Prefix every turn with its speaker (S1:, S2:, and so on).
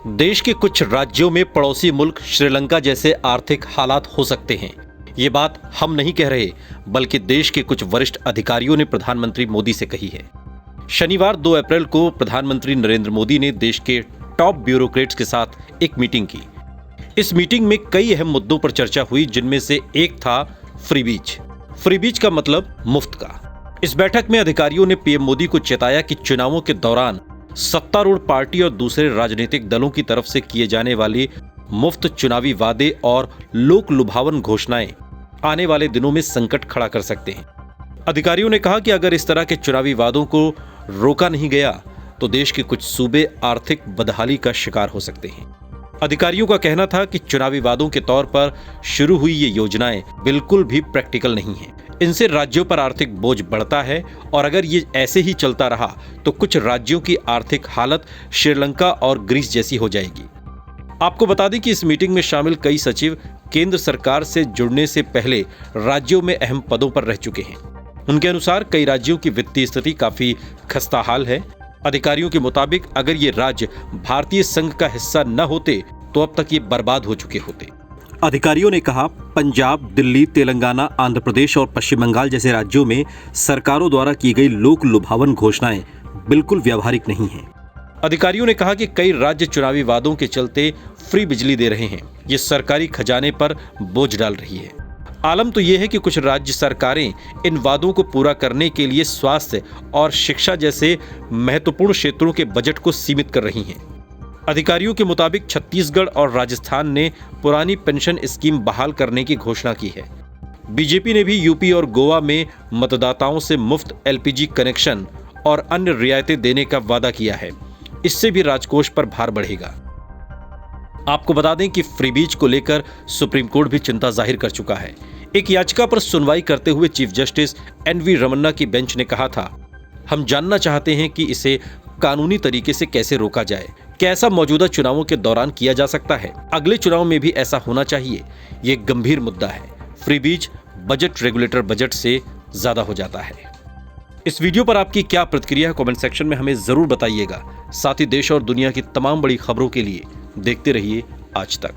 S1: देश के कुछ राज्यों में पड़ोसी मुल्क श्रीलंका जैसे आर्थिक हालात हो सकते हैं। ये बात हम नहीं कह रहे, बल्कि देश के कुछ वरिष्ठ अधिकारियों ने प्रधानमंत्री मोदी से कही है। शनिवार 2 अप्रैल को प्रधानमंत्री नरेंद्र मोदी ने देश के टॉप ब्यूरोक्रेट्स के साथ एक मीटिंग की। इस मीटिंग में कई अहम मुद्दों पर चर्चा हुई, जिनमें से एक था फ्रीबीज। फ्रीबीज का मतलब मुफ्त का। इस बैठक में अधिकारियों ने पीएम मोदी को चेताया कि चुनावों के दौरान सत्तारूढ़ पार्टी और दूसरे राजनीतिक दलों की तरफ से किए जाने वाले मुफ्त चुनावी वादे और लोक लुभावन घोषणाएं आने वाले दिनों में संकट खड़ा कर सकते हैं। अधिकारियों ने कहा कि अगर इस तरह के चुनावी वादों को रोका नहीं गया तो देश के कुछ सूबे आर्थिक बदहाली का शिकार हो सकते हैं। अधिकारियों का कहना था कि चुनावी वादों के तौर पर शुरू हुई ये योजनाएं बिल्कुल भी प्रैक्टिकल नहीं हैं। इनसे राज्यों पर आर्थिक बोझ बढ़ता है और अगर ये ऐसे ही चलता रहा तो कुछ राज्यों की आर्थिक हालत श्रीलंका और ग्रीस जैसी हो जाएगी। आपको बता दें कि इस मीटिंग में शामिल कई सचिव केंद्र सरकार से जुड़ने से पहले राज्यों में अहम पदों पर रह चुके हैं। उनके अनुसार कई राज्यों की वित्तीय स्थिति काफी खस्ताहाल है। अधिकारियों के मुताबिक अगर ये राज्य भारतीय संघ का हिस्सा न होते तो अब तक ये बर्बाद हो चुके होते। अधिकारियों ने कहा, पंजाब, दिल्ली, तेलंगाना, आंध्र प्रदेश और पश्चिम बंगाल जैसे राज्यों में सरकारों द्वारा की गई लोक लुभावन घोषणाएं बिल्कुल व्यावहारिक नहीं हैं। अधिकारियों ने कहा कि कई राज्य चुनावी वादों के चलते फ्री बिजली दे रहे हैं। ये सरकारी खजाने पर बोझ डाल रही है। आलम तो ये है कि कुछ राज्य सरकारें इन वादों को पूरा करने के लिए स्वास्थ्य और शिक्षा जैसे महत्वपूर्ण क्षेत्रों के बजट को सीमित कर रही हैं। अधिकारियों के मुताबिक छत्तीसगढ़ और राजस्थान ने पुरानी पेंशन स्कीम बहाल करने की घोषणा की है। बीजेपी ने भी यूपी और गोवा में मतदाताओं से मुफ्त एलपीजी कनेक्शन और अन्य रियायतें देने का वादा किया है। इससे भी राजकोष पर भार बढ़ेगा। आपको बता दें कि फ्रीबीज को लेकर सुप्रीम कोर्ट भी चिंता जाहिर कर चुका है। एक याचिका पर सुनवाई करते हुए चीफ जस्टिस एनवी रमन्ना की बेंच ने कहा था, हम जानना चाहते हैं कि इसे कानूनी तरीके से कैसे रोका जाए। क्या ऐसा मौजूदा चुनावों के दौरान किया जा सकता है? अगले चुनाव में भी ऐसा होना चाहिए? ये एक गंभीर मुद्दा है। फ्रीबीज बजट रेगुलेटर बजट से ज्यादा हो जाता है। इस वीडियो पर आपकी क्या प्रतिक्रिया है? कमेंट सेक्शन में हमें जरूर बताइएगा। साथ ही देश और दुनिया की तमाम बड़ी खबरों के लिए देखते रहिए आज तक।